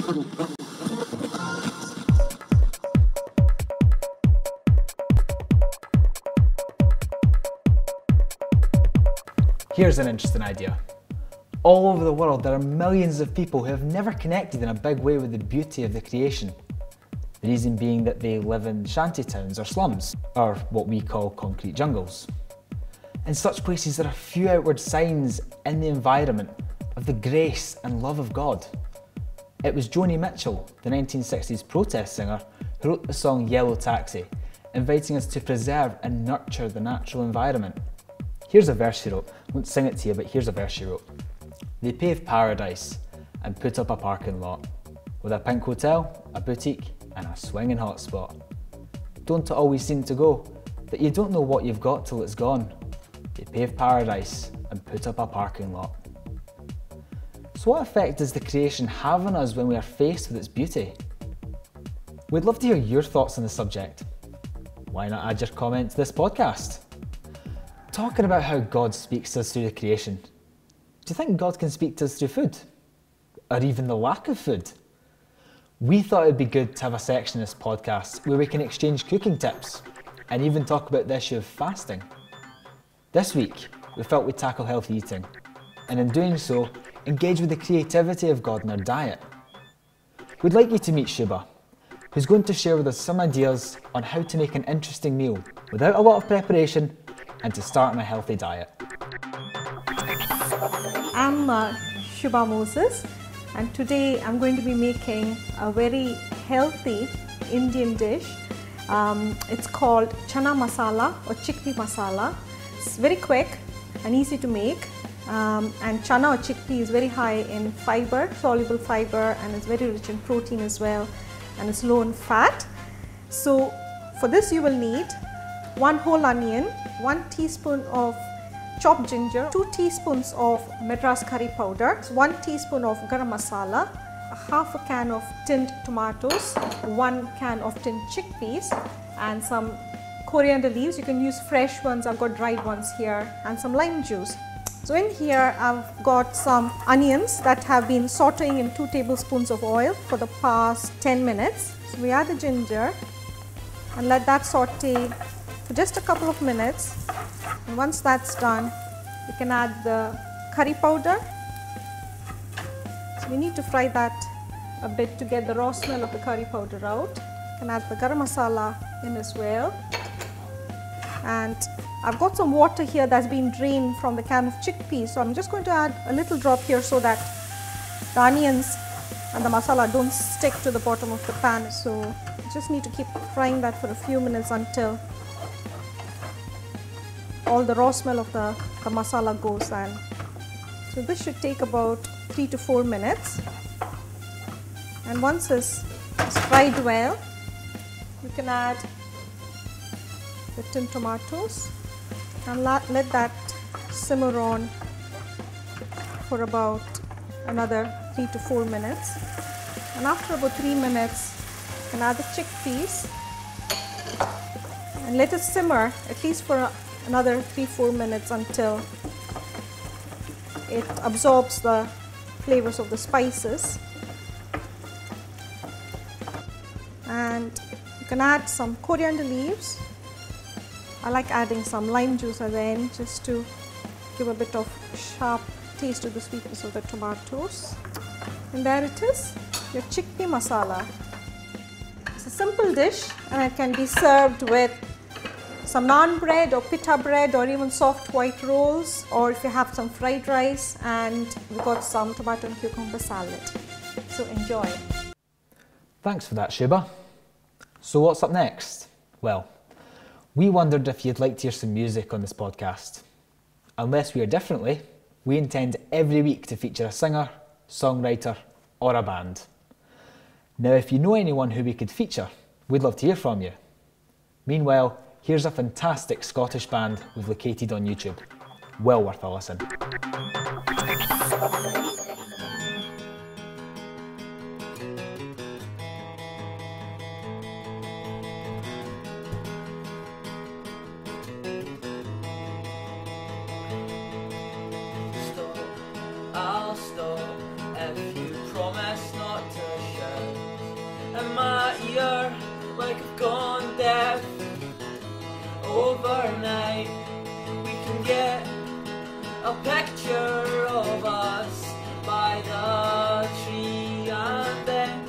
Here's an interesting idea. All over the world there are millions of people who have never connected in a big way with the beauty of the creation. The reason being that they live in shanty towns or slums, or what we call concrete jungles. In such places there are few outward signs in the environment of the grace and love of God. It was Joni Mitchell, the 1960s protest singer, who wrote the song Yellow Taxi, inviting us to preserve and nurture the natural environment. Here's a verse she wrote. I won't sing it to you, but here's a verse she wrote. They paved paradise and put up a parking lot with a pink hotel, a boutique and a swinging hotspot. Don't it always seem to go that you don't know what you've got till it's gone? They paved paradise and put up a parking lot. So what effect does the creation have on us when we are faced with its beauty? We'd love to hear your thoughts on the subject. Why not add your comment to this podcast? Talking about how God speaks to us through the creation. Do you think God can speak to us through food? Or even the lack of food? We thought it'd be good to have a section in this podcast where we can exchange cooking tips and even talk about the issue of fasting. This week, we felt we'd tackle healthy eating, and in doing so, engage with the creativity of God in our diet. We'd like you to meet Shuba, who's going to share with us some ideas on how to make an interesting meal without a lot of preparation and to start on a healthy diet. I'm Shuba Moses, and today I'm going to be making a very healthy Indian dish. It's called chana masala or chickpea masala. It's very quick and easy to make, and chana or chickpea is very high in fiber, soluble fiber, and it's very rich in protein as well, and it's low in fat. So for this you will need 1 whole onion, 1 teaspoon of chopped ginger, 2 teaspoons of Madras curry powder, 1 teaspoon of garam masala, half a can of tinned tomatoes, 1 can of tinned chickpeas, and some coriander leaves. You can use fresh ones, I've got dried ones here, and some lime juice. So in here I've got some onions that have been sauteing in 2 tablespoons of oil for the past 10 minutes. So we add the ginger and let that saute for just a couple of minutes, and once that's done, you can add the curry powder. So we need to fry that a bit to get the raw smell of the curry powder out. You can add the garam masala in as well, and I've got some water here that's been drained from the can of chickpeas, so I'm just going to add a little drop here so that the onions and the masala don't stick to the bottom of the pan. So you just need to keep frying that for a few minutes until all the raw smell of the masala goes in. So this should take about 3 to 4 minutes, and once it's fried well, you can add the tinned tomatoes and let that simmer on for about another 3 to 4 minutes, and after about 3 minutes you can add the chickpeas and let it simmer at least for another 3-4 minutes until it absorbs the flavors of the spices. And you can add some coriander leaves. I like adding some lime juice at the end just to give a bit of sharp taste to the sweetness of the tomatoes. And there it is, your chickpea masala. It's a simple dish and it can be served with some naan bread or pita bread or even soft white rolls, or if you have some fried rice, and we've got some tomato and cucumber salad. So enjoy. Thanks for that, Shuba. So what's up next? Well, we wondered if you'd like to hear some music on this podcast. Unless we are differently, we intend every week to feature a singer, songwriter or a band. Now if you know anyone who we could feature, we'd love to hear from you. Meanwhile, here's a fantastic Scottish band we've located on YouTube. Well worth a listen. I'll stop if you promise not to shout. and my ear like I've gone deaf. Overnight we can get a picture of us by the tree and then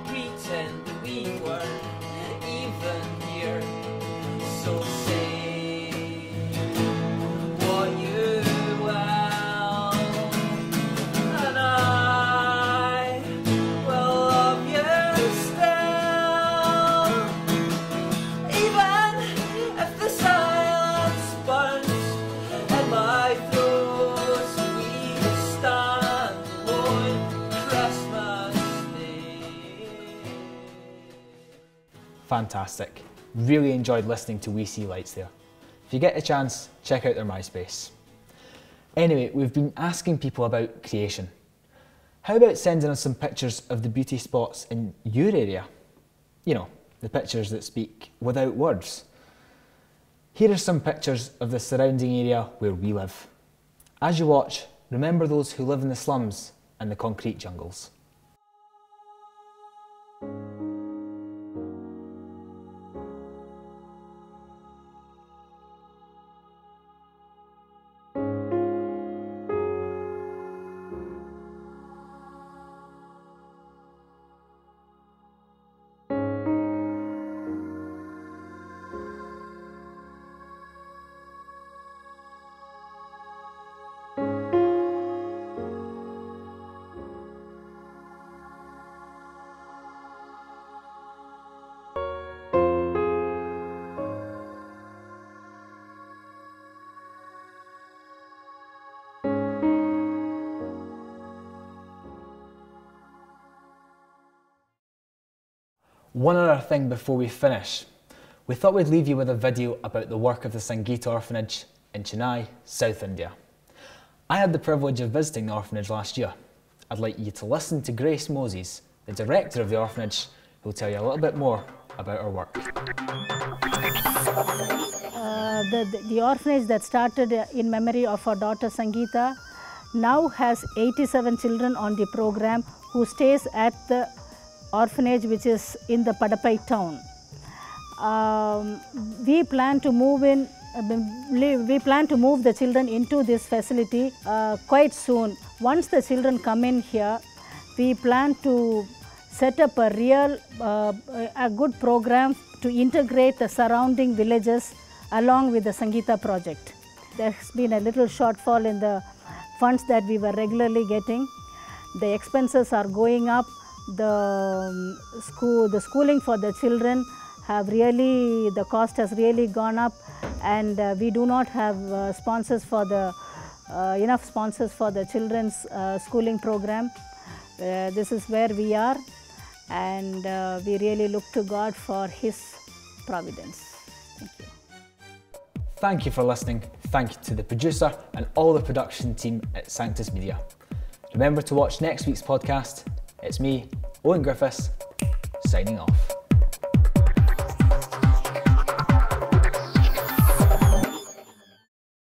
pretend that we weren't even here. So say what you will, and I will love you still, even if the silence burns in my throat. We stand alone Christmas Day. Fantastic. Really enjoyed listening to We See Lights there. If you get a chance, check out their MySpace. Anyway, we've been asking people about creation. How about sending us some pictures of the beauty spots in your area? You know, the pictures that speak without words. Here are some pictures of the surrounding area where we live. As you watch, remember those who live in the slums and the concrete jungles. One other thing before we finish. We thought we'd leave you with a video about the work of the Sangeeta Orphanage in Chennai, South India. I had the privilege of visiting the orphanage last year. I'd like you to listen to Grace Moses, the director of the orphanage, who will tell you a little bit more about our work. The orphanage that started in memory of our daughter Sangeeta now has 87 children on the program who stays at the orphanage which is in the Padapai town. We plan to move the children into this facility quite soon. Once the children come in here, we plan to set up a good program to integrate the surrounding villages along with the Sangeeta project. There's been a little shortfall in the funds that we were regularly getting. The expenses are going up. The schooling for the children the cost has really gone up, and we do not have enough sponsors for the children's schooling program. This is where we are, and we really look to God for His providence. Thank you. Thank you for listening. Thank you to the producer and all the production team at Sanctus Media. Remember to watch next week's podcast. It's me, Owen Griffiths, signing off.